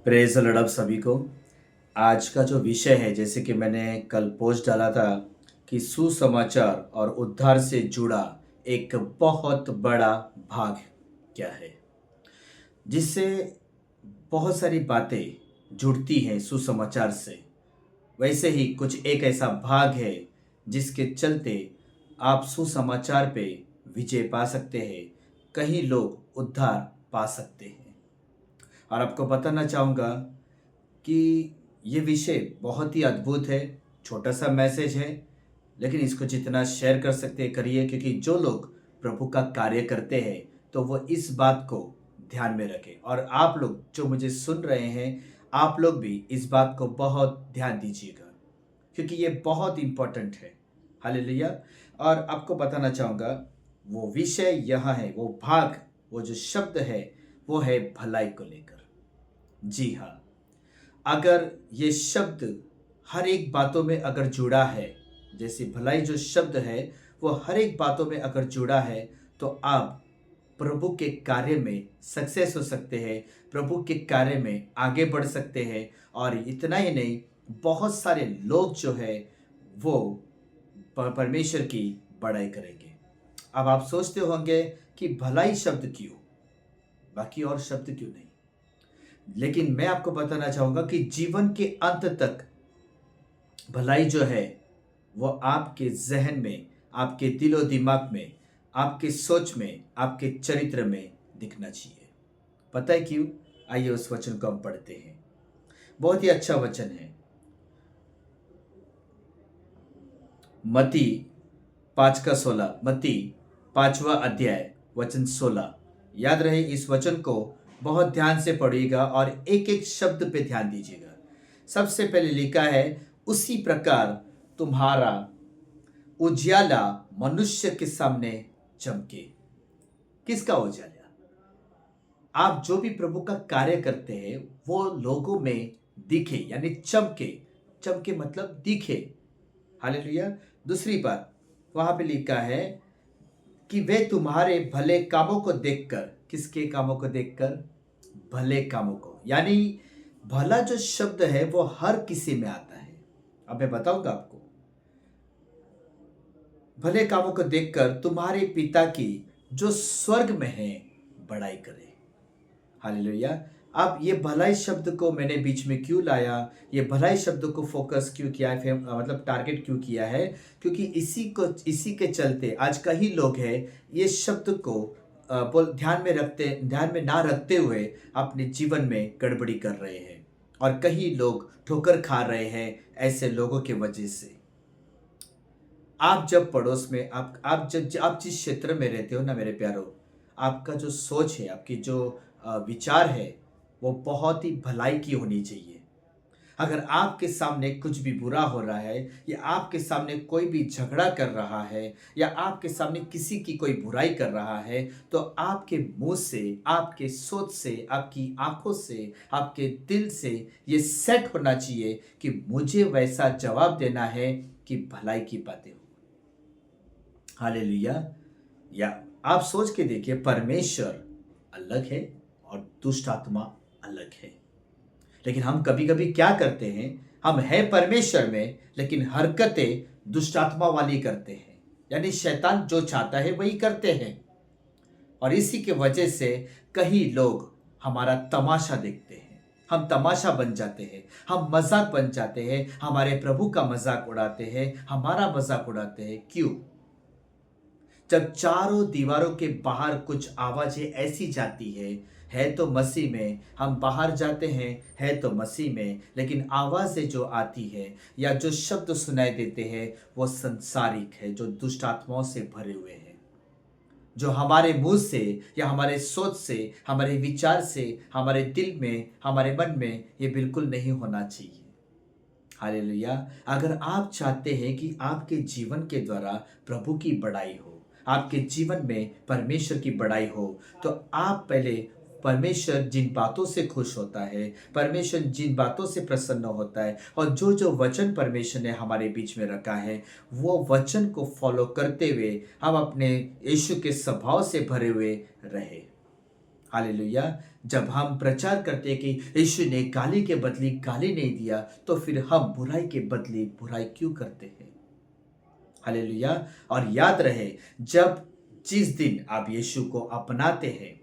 Praise the Lord आप सभी को। आज का जो विषय है, जैसे कि मैंने कल पोस्ट डाला था कि सुसमाचार और उद्धार से जुड़ा एक बहुत बड़ा भाग क्या है, जिससे बहुत सारी बातें जुड़ती हैं सुसमाचार से। वैसे ही कुछ एक ऐसा भाग है जिसके चलते आप सुसमाचार पे विजय पा सकते हैं, कहीं लोग उद्धार पा सकते हैं। और आपको बताना चाहूँगा कि ये विषय बहुत ही अद्भुत है। छोटा सा मैसेज है, लेकिन इसको जितना शेयर कर सकते हैं करिए, क्योंकि जो लोग प्रभु का कार्य करते हैं तो वो इस बात को ध्यान में रखें। और आप लोग जो मुझे सुन रहे हैं, आप लोग भी इस बात को बहुत ध्यान दीजिएगा, क्योंकि ये बहुत इम्पोर्टेंट है। हालेलुया। और आपको बताना चाहूँगा, वो विषय यहाँ है, वो भाग, वो जो शब्द है, वो है भलाई को लेकर। जी हाँ, अगर ये शब्द हर एक बातों में अगर जुड़ा है, जैसे भलाई जो शब्द है वो हर एक बातों में अगर जुड़ा है, तो आप प्रभु के कार्य में सक्सेस हो सकते हैं, प्रभु के कार्य में आगे बढ़ सकते हैं। और इतना ही नहीं, बहुत सारे लोग जो है वो परमेश्वर की बड़ाई करेंगे। अब आप सोचते होंगे कि भलाई शब्द क्यों, बाकी और शब्द क्यों नहीं। लेकिन मैं आपको बताना चाहूंगा कि जीवन के अंत तक भलाई जो है वो आपके जहन में, आपके दिलो दिमाग में, आपके सोच में, आपके चरित्र में दिखना चाहिए। पता है क्यों? आइए उस वचन को हम पढ़ते हैं। बहुत ही अच्छा वचन है। मती 5:16, मती 5वां अध्याय वचन 16। याद रहे, इस वचन को बहुत ध्यान से पढ़िएगा और एक एक शब्द पे ध्यान दीजिएगा। सबसे पहले लिखा है, उसी प्रकार तुम्हारा उजियाला मनुष्य के सामने चमके। किसका उजियाला? आप जो भी प्रभु का कार्य करते हैं वो लोगों में दिखे, यानी चमके। चमके मतलब दिखे। हालेलुया। दूसरी बात वहां पे लिखा है कि वे तुम्हारे भले कामों को देखकर, किसके कामों को देखकर? भले कामों को। यानी भला जो शब्द है वो हर किसी में आता है। अब मैं बताऊंगा आपको। भले कामों को देखकर तुम्हारे पिता की जो स्वर्ग में है बड़ाई करे। हालेलुया। अब ये भलाई शब्द को मैंने बीच में क्यों लाया, ये भलाई शब्द को फोकस क्यों किया है, मतलब टारगेट क्यों किया है? क्योंकि इसी के चलते आज कई लोग हैं, ये शब्द को ध्यान में ना रखते हुए अपने जीवन में गड़बड़ी कर रहे हैं, और कई लोग ठोकर खा रहे हैं ऐसे लोगों के वजह से। आप जब पड़ोस में आप जब आप जिस क्षेत्र में रहते हो ना मेरे प्यारो, आपका जो सोच है, आपकी जो विचार है, वो बहुत ही भलाई की होनी चाहिए। अगर आपके सामने कुछ भी बुरा हो रहा है, या आपके सामने कोई भी झगड़ा कर रहा है, या आपके सामने किसी की कोई बुराई कर रहा है, तो आपके मुंह से, आपके सोच से, आपकी आंखों से, आपके दिल से ये सेट होना चाहिए कि मुझे वैसा जवाब देना है कि भलाई की बातें हो। हालेलुया। या आप सोच के देखिए, परमेश्वर अलग है और दुष्ट आत्मा अलग है। लेकिन हम कभी कभी क्या करते हैं, हम हैं परमेश्वर में लेकिन हरकतें दुष्ट आत्मा वाली करते हैं। यानी शैतान जो चाहता है वही करते हैं। और इसी के वजह से कई लोग हमारा तमाशा देखते हैं, हम तमाशा बन जाते हैं, हम मजाक बन जाते हैं, हमारे प्रभु का मजाक उड़ाते हैं, हमारा मजाक उड़ाते हैं। क्यों? जब चारों दीवारों के बाहर कुछ आवाजें ऐसी जाती है तो मसीह में, हम बाहर जाते हैं, है तो मसीह में, लेकिन आवाजें जो आती है या जो शब्द सुनाई देते हैं वो संसारिक है, जो दुष्ट आत्माओं से भरे हुए हैं, जो हमारे मुंह से या हमारे सोच से, हमारे विचार से, हमारे दिल में, हमारे मन में ये बिल्कुल नहीं होना चाहिए। हालेलुया। अगर आप चाहते हैं कि आपके जीवन के द्वारा प्रभु की बड़ाई हो, आपके जीवन में परमेश्वर की बड़ाई हो, तो आप पहले, परमेश्वर जिन बातों से खुश होता है, परमेश्वर जिन बातों से प्रसन्न होता है, और जो जो वचन परमेश्वर ने हमारे बीच में रखा है, वो वचन को फॉलो करते हुए हम अपने यीशु के स्वभाव से भरे हुए रहे। हालेलुया। जब हम प्रचार करते हैं कि यीशु ने गाली के बदले गाली नहीं दिया, तो फिर हम बुराई के बदले बुराई क्यों करते हैं? हालेलुया। और याद रहे, जब जिस दिन आप यीशु को अपनाते हैं,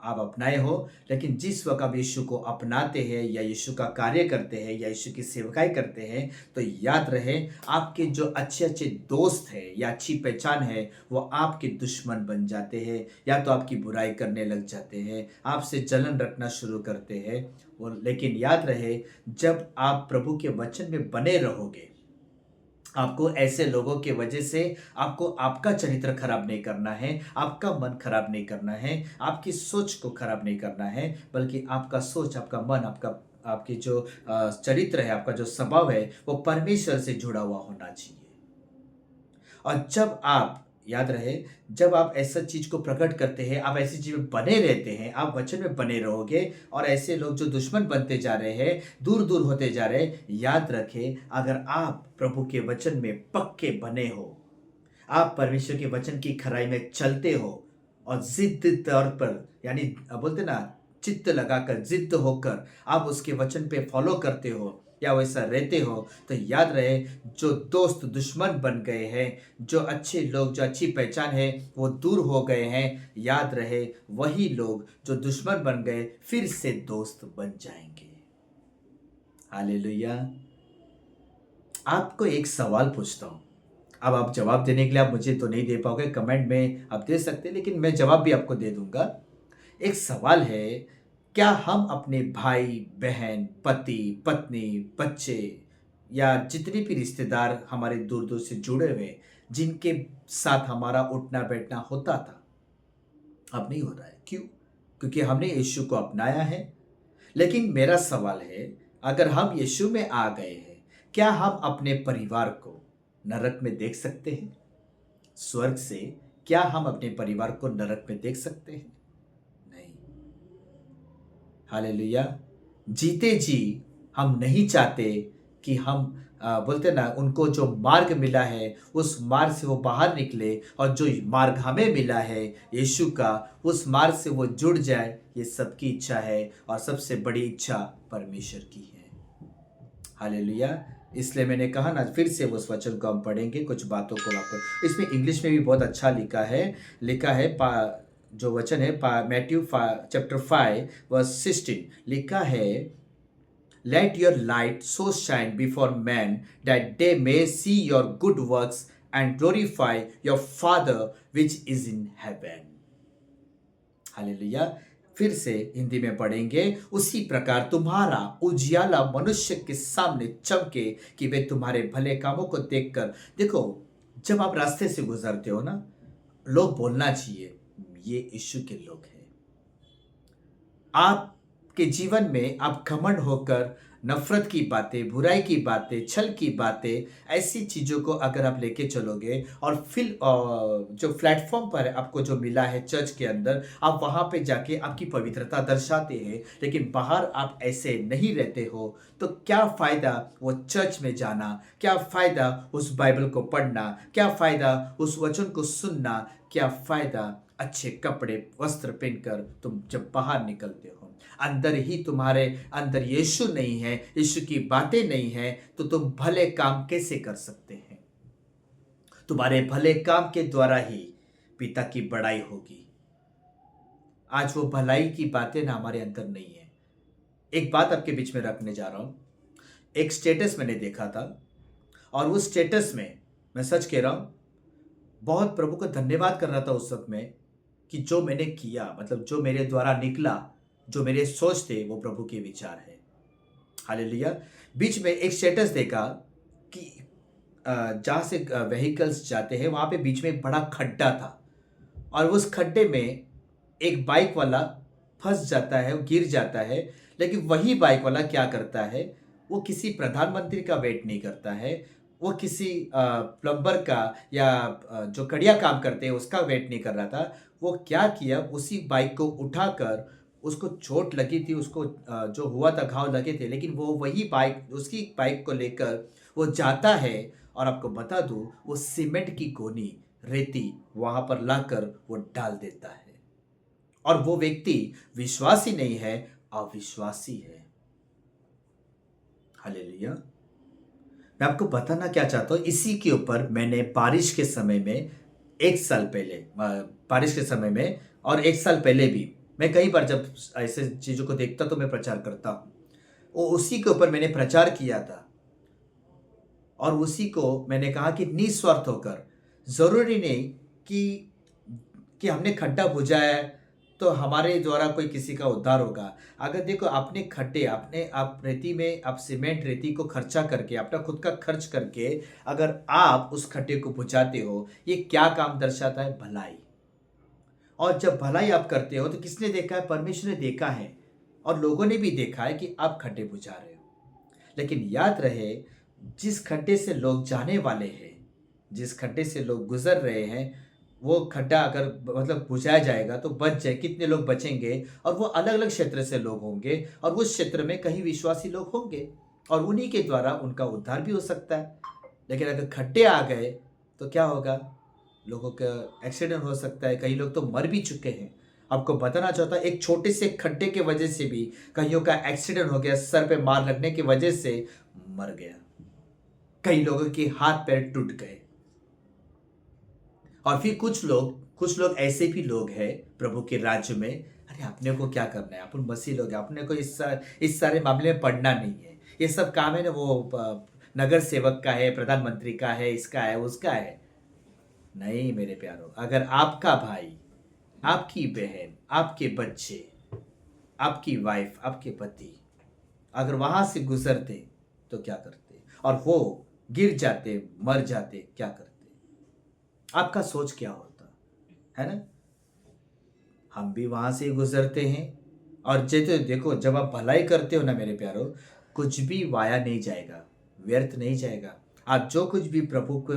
आप अपनाए हो, लेकिन जिस वक़्त आप यीशु को अपनाते हैं या यीशु का कार्य करते हैं या यीशु की सेवकाई करते हैं, तो याद रहे, आपके जो अच्छे-अच्छे दोस्त हैं या अच्छी पहचान है, वो आपके दुश्मन बन जाते हैं या तो आपकी बुराई करने लग जाते हैं, आपसे जलन रखना शुरू करते हैं। और लेकिन याद रहे, जब आप प्रभु के वचन में बने रहोगे, आपको ऐसे लोगों की वजह से आपको आपका चरित्र खराब नहीं करना है, आपका मन खराब नहीं करना है, आपकी सोच को खराब नहीं करना है, बल्कि आपका सोच, आपका मन, आपकी जो चरित्र है, आपका जो स्वभाव है, वो परमेश्वर से जुड़ा हुआ होना चाहिए। और जब आप याद रहे, जब आप ऐसा चीज़ को प्रकट करते हैं, आप ऐसी चीज़ में बने रहते हैं, आप वचन में बने रहोगे और ऐसे लोग जो दुश्मन बनते जा रहे हैं, दूर-दूर होते जा रहे हैं, याद रखें, अगर आप प्रभु के वचन में पक्के बने हो, आप परमेश्वर के वचन की खराई में चलते हो और ज़िद्द तौर पर, यानी बोलते हैं ना, चित्त लगाकर, ज़िद्द होकर आप उसके वचन पे फ़ॉलो करते हो या वैसा रहते हो, तो याद रहे, जो दोस्त दुश्मन बन गए हैं, जो अच्छे लोग, जो अच्छी पहचान है, वो दूर हो गए हैं, याद रहे, वही लोग जो दुश्मन बन गए, फिर से दोस्त बन जाएँगे। हालेलुया! आपको एक सवाल पूछता हूँ। अब आप जवाब देने के लिए आप मुझे तो नहीं दे पाओगे, कमेंट में आप दे सकते हैं, लेकिन मैं जवाब भी आपको दे दूँगा। एक सवाल है, क्या हम अपने भाई, बहन, पति, पत्नी, बच्चे या जितने भी रिश्तेदार हमारे दूर-दूर से जुड़े हुए हैं, जिनके साथ हमारा उठना-बैठना होता था, अब नहीं हो रहा है। क्यों? क्योंकि हमने यीशु को अपनाया है। लेकिन मेरा सवाल है, अगर हम यीशु में आ गए हैं, क्या हम अपने परिवार को नरक में देख सकते हैं? स्वर्ग से क्या हम अपने परिवार को नरक में देख सकते हैं? नहीं। हालेलुया! जीते जी हम नहीं चाहते कि हम बोलते हैं ना, उनको जो मार्ग मिला है, उस मार्ग से वो बाहर निकले और जो मार्ग हमें मिला है यीशु का, उस मार्ग से वो जुड़ जाए, ये सबकी इच्छा है और सबसे बड़ी इच्छा परमेश्वर की है। हालेलुया! इसलिए मैंने कहा ना, फिर से उस वचन को हम पढ़ेंगे, कुछ बातों को आपको इसमें इंग्लिश में भी बहुत अच्छा लिखा है पा जो वचन है मैथ्यू चैप्टर 5 वर्स 16, लिखा है, let your light so shine before man that they may see your good works and glorify your father which is in heaven. Hallelujah! फिर से हिंदी में पढ़ेंगे, उसी प्रकार तुम्हारा उजियाला मनुष्य के सामने चमके कि वे तुम्हारे भले कामों को देखकर, देखो, जब आप रास्ते से गुजरते हो ना, लोग बोलना चाहिए, ये यीशु के लोग हैं। आपके जीवन में आप घमंड होकर नफ़रत की बातें, बुराई की बातें, छल की बातें, ऐसी चीज़ों को अगर आप लेके चलोगे और फिर जो प्लेटफ़ॉर्म पर आपको जो मिला है चर्च के अंदर, आप वहाँ पे जाके आपकी पवित्रता दर्शाते हैं, लेकिन बाहर आप ऐसे नहीं रहते हो, तो क्या फ़ायदा वो चर्च में जाना? क्या फ़ायदा उस बाइबल को पढ़ना? क्या फ़ायदा उस वचन को सुनना? क्या फ़ायदा अच्छे कपड़े, वस्त्र पहनकर तुम जब बाहर निकलते हो? अंदर ही तुम्हारे अंदर यीशु नहीं है, यीशु की बातें नहीं है, तो तुम भले काम कैसे कर सकते हैं? तुम्हारे भले काम के द्वारा ही पिता की बड़ाई होगी। आज वो भलाई की बातें ना हमारे अंदर नहीं है। एक बात आपके बीच में रखने जा रहा हूं। एक स्टेटस मैंने देखा था और उस स्टेटस में, मैं सच कह रहा हूं, बहुत प्रभु को धन्यवाद कर रहा था उस वक्त में, कि जो मैंने किया, मतलब जो मेरे द्वारा निकला, जो मेरे सोच थे, वो प्रभु के विचार है। हालेलुया! बीच में एक स्टेटस देखा कि जहाँ से व्हीकल्स जाते हैं, वहाँ पे बीच में एक बड़ा खड्डा था और उस खड्डे में एक बाइक वाला फँस जाता है, वो गिर जाता है, लेकिन वही बाइक वाला क्या करता है, वो किसी प्रधानमंत्री का वेट नहीं करता है, वो किसी प्लम्बर का या जो कड़िया काम करते हैं उसका वेट नहीं कर रहा था। वो क्या किया, उसी बाइक को उठाकर, उसको चोट लगी थी, उसको जो हुआ था, घाव लगे थे, लेकिन वो वही बाइक, उसकी बाइक को लेकर वो जाता है और आपको बता दूँ, वो सीमेंट की गोनी, रेती वहाँ पर लाकर वो डाल देता है। और वो व्यक्ति विश्वासी नहीं है, अविश्वासी है। हालेलुया। मैं आपको बताना क्या चाहता हूँ, इसी के ऊपर मैंने बारिश के समय में, एक साल पहले बारिश के समय में और एक साल पहले भी, मैं कई बार जब ऐसे चीज़ों को देखता तो मैं प्रचार करता हूँ, वो उसी के ऊपर मैंने प्रचार किया था। और उसी को मैंने कहा कि निस्वार्थ होकर, ज़रूरी नहीं कि हमने खड्डा बुझाया है तो हमारे द्वारा कोई किसी का उद्धार होगा। अगर देखो, आपने खड्डे, आपने आप रेती में, आप सीमेंट रेती को खर्चा करके, अपना खुद का खर्च करके अगर आप उस खड्डे को बुझाते हो, ये क्या काम दर्शाता है? भलाई। और जब भलाई आप करते हो तो किसने देखा है? परमेश्वर ने देखा है, और लोगों ने भी देखा है कि आप खड्डे बुझा रहे हो। लेकिन याद रहे, जिस खड्डे से लोग जाने वाले हैं, जिस खड्डे से लोग गुजर रहे हैं, वो खड्डा अगर मतलब बुझाया जाएगा तो बच जाए, कितने लोग बचेंगे? और वो अलग अलग क्षेत्र से लोग होंगे, और उस क्षेत्र में कहीं विश्वासी लोग होंगे, और उन्हीं के द्वारा उनका उद्धार भी हो सकता है। लेकिन अगर खड्डे आ गए तो क्या होगा? लोगों का एक्सीडेंट हो सकता है, कई लोग तो मर भी चुके हैं। आपको बताना चाहता हूँ, एक छोटे से खड्डे के वजह से भी कईयों का एक्सीडेंट हो गया, सर पे मार लगने की वजह से मर गया, कई लोगों के हाथ पैर टूट गए। और फिर कुछ लोग ऐसे भी लोग हैं प्रभु के राज्य में, अरे अपने को क्या करना है, अपन मसीह लोग हैं, अपने को इस सारे मामले में पढ़ना नहीं है, ये सब काम है ना वो नगर सेवक का है, प्रधानमंत्री का है, इसका है, उसका है। नहीं मेरे प्यारो, अगर आपका भाई, आपकी बहन, आपके बच्चे, आपकी वाइफ, आपके पति अगर वहां से गुजरते तो क्या करते? और वो गिर जाते, मर जाते, क्या करते? आपका सोच क्या होता है ना? हम भी वहां से ही गुजरते हैं। और जैसे देखो, जब आप भलाई करते हो ना मेरे प्यारो, कुछ भी वाया नहीं जाएगा, व्यर्थ नहीं जाएगा। आप जो कुछ भी प्रभु को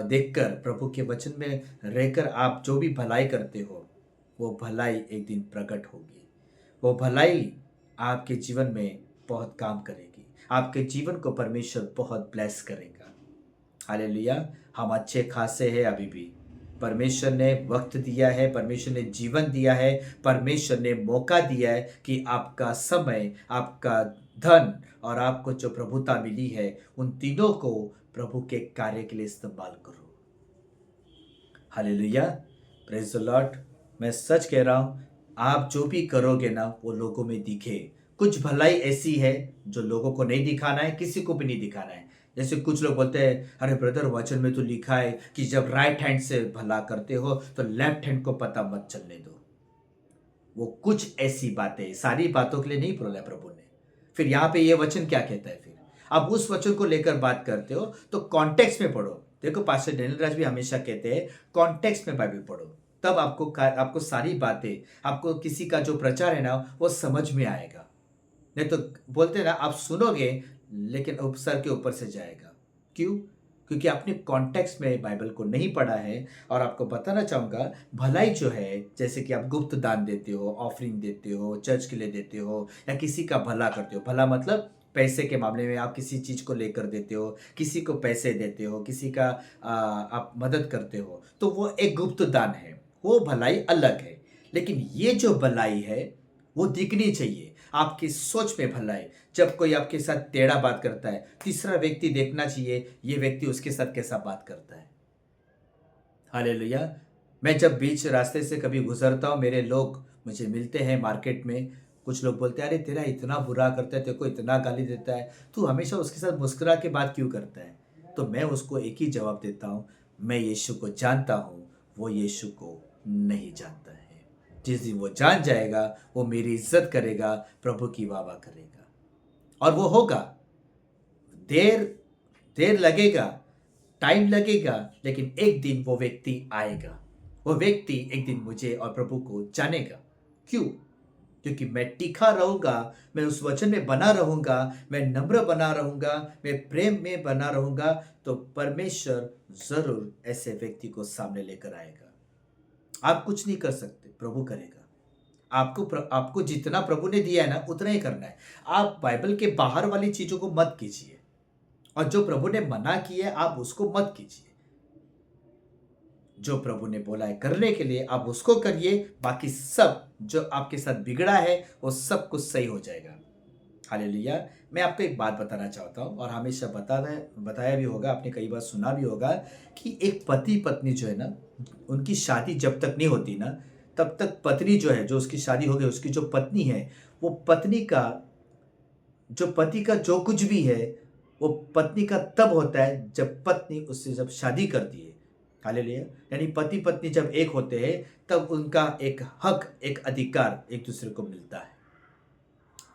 देखकर, प्रभु के वचन में रहकर आप जो भी भलाई करते हो, वो भलाई एक दिन प्रकट होगी। वो भलाई आपके जीवन में बहुत काम करेगी, आपके जीवन को परमेश्वर बहुत ब्लेस करेगा। हालेलुया। हम अच्छे खासे हैं अभी भी। परमेश्वर ने वक्त दिया है, परमेश्वर ने जीवन दिया है, परमेश्वर ने मौका दिया है कि आपका समय, आपका धन और आपको जो प्रभुता मिली है, उन तीनों को प्रभु के कार्य के लिए इस्तेमाल करो। हालेलुया। Praise the Lord. मैं सच कह रहा हूँ, आप जो भी करोगे ना वो लोगों में दिखे। कुछ भलाई ऐसी है जो लोगों को नहीं दिखाना है, किसी को भी नहीं दिखाना है। जैसे कुछ लोग बोलते हैं, अरे ब्रदर वचन में तो लिखा है कि जब राइट हैंड से भला करते हो तो लेफ्ट हैंड को पता मत चलने दो। वो कुछ ऐसी बातें, सारी बातों के लिए नहीं बोला प्रभु ने। फिर यहाँ पे ये वचन क्या कहता है? फिर आप उस वचन को लेकर बात करते हो तो कॉन्टेक्स्ट में पढ़ो। देखो, पास्टर डेनियल राज भी हमेशा कहते हैं कॉन्टेक्स्ट में बाइबल पढ़ो, तब आपको सारी बातें, आपको किसी का जो प्रचार है ना वो समझ में आएगा। नहीं तो बोलते हैं ना, आप सुनोगे लेकिन सर के ऊपर से जाएगा। क्यों? क्योंकि आपने कॉन्टेक्स्ट में बाइबल को नहीं पढ़ा है। और आपको बताना चाहूँगा, भलाई जो है, जैसे कि आप गुप्त दान देते हो, ऑफरिंग देते हो, चर्च के लिए देते हो, या किसी का भला करते हो। भला मतलब पैसे के मामले में आप किसी चीज़ को लेकर देते हो, किसी को पैसे देते हो, किसी का आप मदद करते हो, तो वो एक गुप्त दान है, वो भलाई अलग है। लेकिन ये जो भलाई है वो दिखनी चाहिए, आपकी सोच में भलाई। जब कोई आपके साथ टेढ़ा बात करता है, तीसरा व्यक्ति देखना चाहिए ये व्यक्ति उसके साथ कैसा बात करता है। हालेलुया। मैं जब बीच रास्ते से कभी गुजरता हूँ, मेरे लोग मुझे मिलते हैं मार्केट में, कुछ लोग बोलते हैं, अरे तेरा इतना बुरा करता है, तेरे को इतना गाली देता है, तू हमेशा उसके साथ मुस्कुरा के बात क्यों करता है? तो मैं उसको एक ही जवाब देता हूँ, मैं यीशु को जानता हूँ, वो यीशु को नहीं जानता है। जिस दिन वो जान जाएगा, वो मेरी इज्जत करेगा, प्रभु की वाह करेगा। और वो होगा, देर देर लगेगा, टाइम लगेगा, लेकिन एक दिन वो व्यक्ति आएगा। वो व्यक्ति एक दिन मुझे और प्रभु को जानेगा। क्यों? क्योंकि मैं टिका रहूंगा, मैं उस वचन में बना रहूंगा, मैं नम्र बना रहूंगा, मैं प्रेम में बना रहूंगा, तो परमेश्वर जरूर ऐसे व्यक्ति को सामने लेकर आएगा। आप कुछ नहीं कर सकते, प्रभु करेगा। आपको जितना प्रभु ने दिया है ना, उतना ही करना है। आप बाइबल के बाहर वाली चीजों को मत कीजिए, और जो प्रभु ने मना किया है आप उसको मत कीजिए। जो प्रभु ने बोला है करने के लिए आप उसको करिए, बाकी सब जो आपके साथ बिगड़ा है वो सब कुछ सही हो जाएगा। हालेलुया। मैं आपको एक बात बताना चाहता हूँ और हमेशा बताया भी होगा, आपने कई बार सुना भी होगा कि एक पति पत्नी जो है ना, उनकी शादी जब तक नहीं होती ना, तब तक पत्नी जो है, जो उसकी शादी हो गई, उसकी जो पत्नी है, वो पति का जो कुछ भी है वो पत्नी का तब होता है जब पत्नी उससे जब शादी करती है। हालेलुया। यानी पति पत्नी जब एक होते हैं तब उनका एक हक, एक अधिकार एक दूसरे को मिलता है।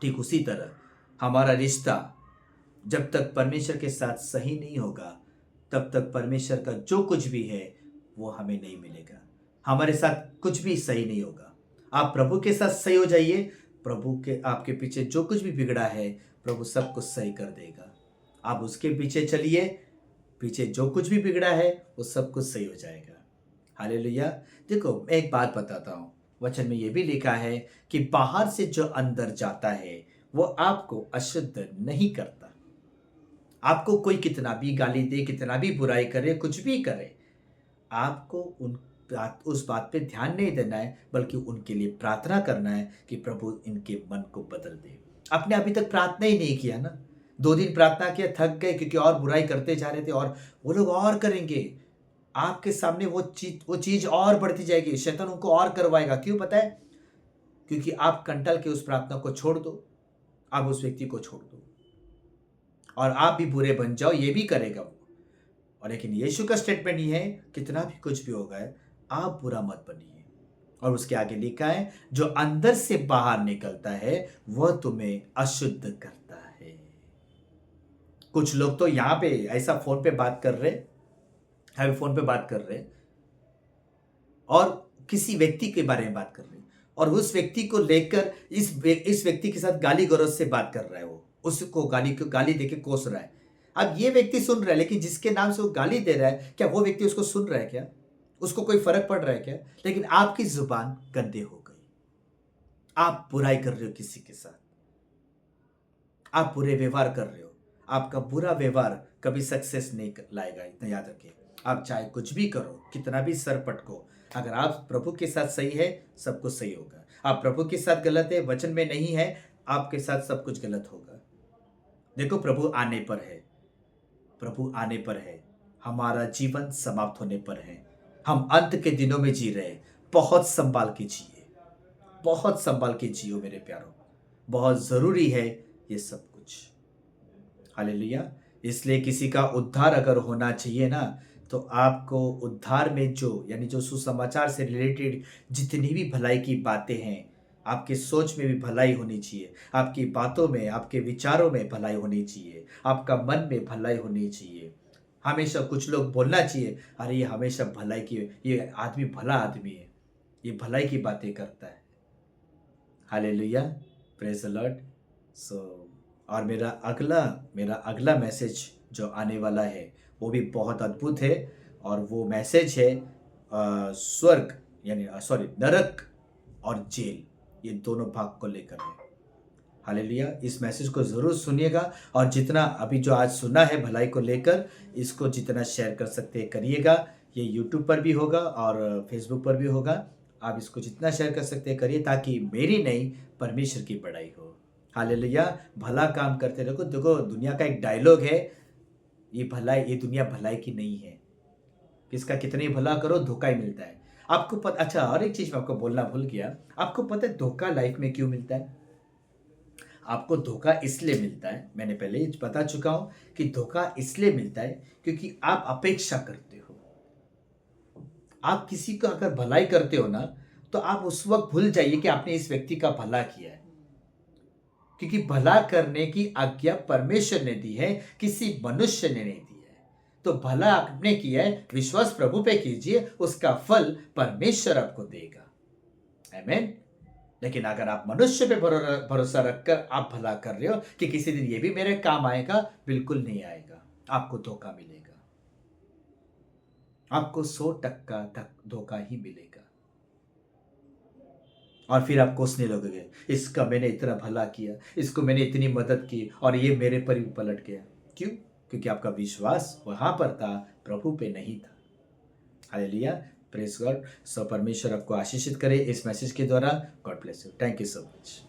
ठीक उसी तरह हमारा रिश्ता जब तक परमेश्वर के साथ सही नहीं होगा, तब तक परमेश्वर का जो कुछ भी है वो हमें नहीं मिलेगा। हमारे साथ कुछ भी सही नहीं होगा। आप प्रभु के साथ सही हो जाइए, प्रभु के आपके पीछे जो कुछ भी बिगड़ा है प्रभु सब कुछ सही कर देगा। आप उसके पीछे चलिए, पीछे जो कुछ भी बिगड़ा है वो सब कुछ सही हो जाएगा। हालेलुया। देखो, मैं एक बात बताता हूँ, वचन में ये भी लिखा है कि बाहर से जो अंदर जाता है वो आपको अशुद्ध नहीं करता। आपको कोई कितना भी गाली दे, कितना भी बुराई करे, कुछ भी करे, आपको उस बात पे ध्यान नहीं देना है, बल्कि उनके लिए प्रार्थना करना है कि प्रभु इनके मन को बदल दे। आपने अभी तक प्रार्थना ही नहीं किया ना, 2 दिन प्रार्थना किया, थक गए क्योंकि और बुराई करते जा रहे थे और वो लोग और करेंगे। आपके सामने वो चीज और बढ़ती जाएगी, शैतान उनको और करवाएगा। क्यों पता है? क्योंकि आप कंटल के उस प्रार्थना को छोड़ दो, आप उस व्यक्ति को छोड़ दो और आप भी बुरे बन जाओ, ये भी करेगा वो। और लेकिन यीशु का स्टेटमेंट ये है, कितना भी कुछ भी होगा है, आप बुरा मत बनिए। और उसके आगे लिखा है, जो अंदर से बाहर निकलता है वह तुम्हें अशुद्ध करता है। कुछ लोग तो यहाँ पे ऐसा फोन पे बात कर रहे, फोन पे बात कर रहे और किसी व्यक्ति के बारे में बात कर रहे और उस व्यक्ति को लेकर इस व्यक्ति के साथ गाली गलौज से बात कर रहा है, वो उसको गाली देके कोस रहा है। अब ये व्यक्ति सुन रहा है, लेकिन जिसके नाम से वो गाली दे रहा है, क्या वो व्यक्ति उसको सुन रहा है? क्या उसको कोई फर्क पड़ रहा है क्या? लेकिन आपकी जुबान गंदे हो गई, आप बुराई कर रहे हो किसी के साथ, आप बुरे व्यवहार कर रहे हो। आपका बुरा व्यवहार कभी सक्सेस नहीं लाएगा, इतना याद रखिए। आप चाहे कुछ भी करो, कितना भी सर पटको, अगर आप प्रभु के साथ सही है सब कुछ सही होगा। आप प्रभु के साथ गलत है, वचन में नहीं है, आपके साथ सब कुछ गलत होगा। देखो, प्रभु आने पर है, प्रभु आने पर है, हमारा जीवन समाप्त होने पर है, हम अंत के दिनों में जी रहे हैं। बहुत संभाल के जिए, बहुत संभाल के जियो मेरे प्यारों, बहुत जरूरी है ये सब कुछ। हालेलुया। इसलिए किसी का उद्धार अगर होना चाहिए ना, तो आपको उद्धार में जो यानी जो सुसमाचार से रिलेटेड जितनी भी भलाई की बातें हैं, आपके सोच में भी भलाई होनी चाहिए, आपकी बातों में, आपके विचारों में भलाई होनी चाहिए, आपका मन में भलाई होनी चाहिए। हमेशा कुछ लोग बोलना चाहिए, अरे ये हमेशा भलाई की, ये आदमी भला आदमी है, ये भलाई की बातें करता है। Hallelujah, praise the Lord. So और मेरा अगला मैसेज जो आने वाला है वो भी बहुत अद्भुत है, और वो मैसेज है स्वर्ग यानी सॉरी नरक और जेल, ये दोनों भाग को लेकर है। हालेलुया। इस मैसेज को ज़रूर सुनिएगा, और जितना अभी जो आज सुना है भलाई को लेकर, इसको जितना शेयर कर सकते हैं करिएगा। ये यूट्यूब पर भी होगा और फेसबुक पर भी होगा। आप इसको जितना शेयर कर सकते हैं करिए, ताकि मेरी नहीं परमेश्वर की बड़ाई हो। हालेलुया। भला काम करते रहो। देखो, दुनिया का एक डायलॉग है, ये दुनिया भलाई की नहीं है, किसका कितने भला करो धोखा ही मिलता है। आपको पता, अच्छा और एक चीज मैं आपको बोलना भूल गया, आपको पता है धोखा लाइफ में क्यों मिलता है? आपको धोखा इसलिए मिलता है, मैंने पहले ही बता चुका हूं कि धोखा इसलिए मिलता है क्योंकि आप अपेक्षा करते हो। आप किसी को अगर भलाई करते हो ना, तो आप उस वक्त भूल जाइए कि आपने इस व्यक्ति का भला किया है, क्योंकि भला करने की आज्ञा परमेश्वर ने दी है, किसी मनुष्य ने नहीं दी है। तो भला आपने किया है, विश्वास प्रभु पे कीजिए, उसका फल परमेश्वर आपको देगा। आमीन। लेकिन अगर आप मनुष्य पे भरोसा रखकर आप भला कर रहे हो कि किसी दिन ये भी मेरे काम आएगा, बिल्कुल नहीं आएगा, आपको धोखा मिलेगा, आपको 100% धोखा ही मिलेगा। और फिर आप कोसने लगोगे, इसका मैंने इतना भला किया, इसको मैंने इतनी मदद की और ये मेरे पर ही पलट गया। क्यों? क्योंकि आपका विश्वास वहां पर था, प्रभु पे नहीं था। हालेलुया। Praise God. सो परमेश्वर आपको आशीषित करे इस मैसेज के द्वारा। God bless you. Thank you so much.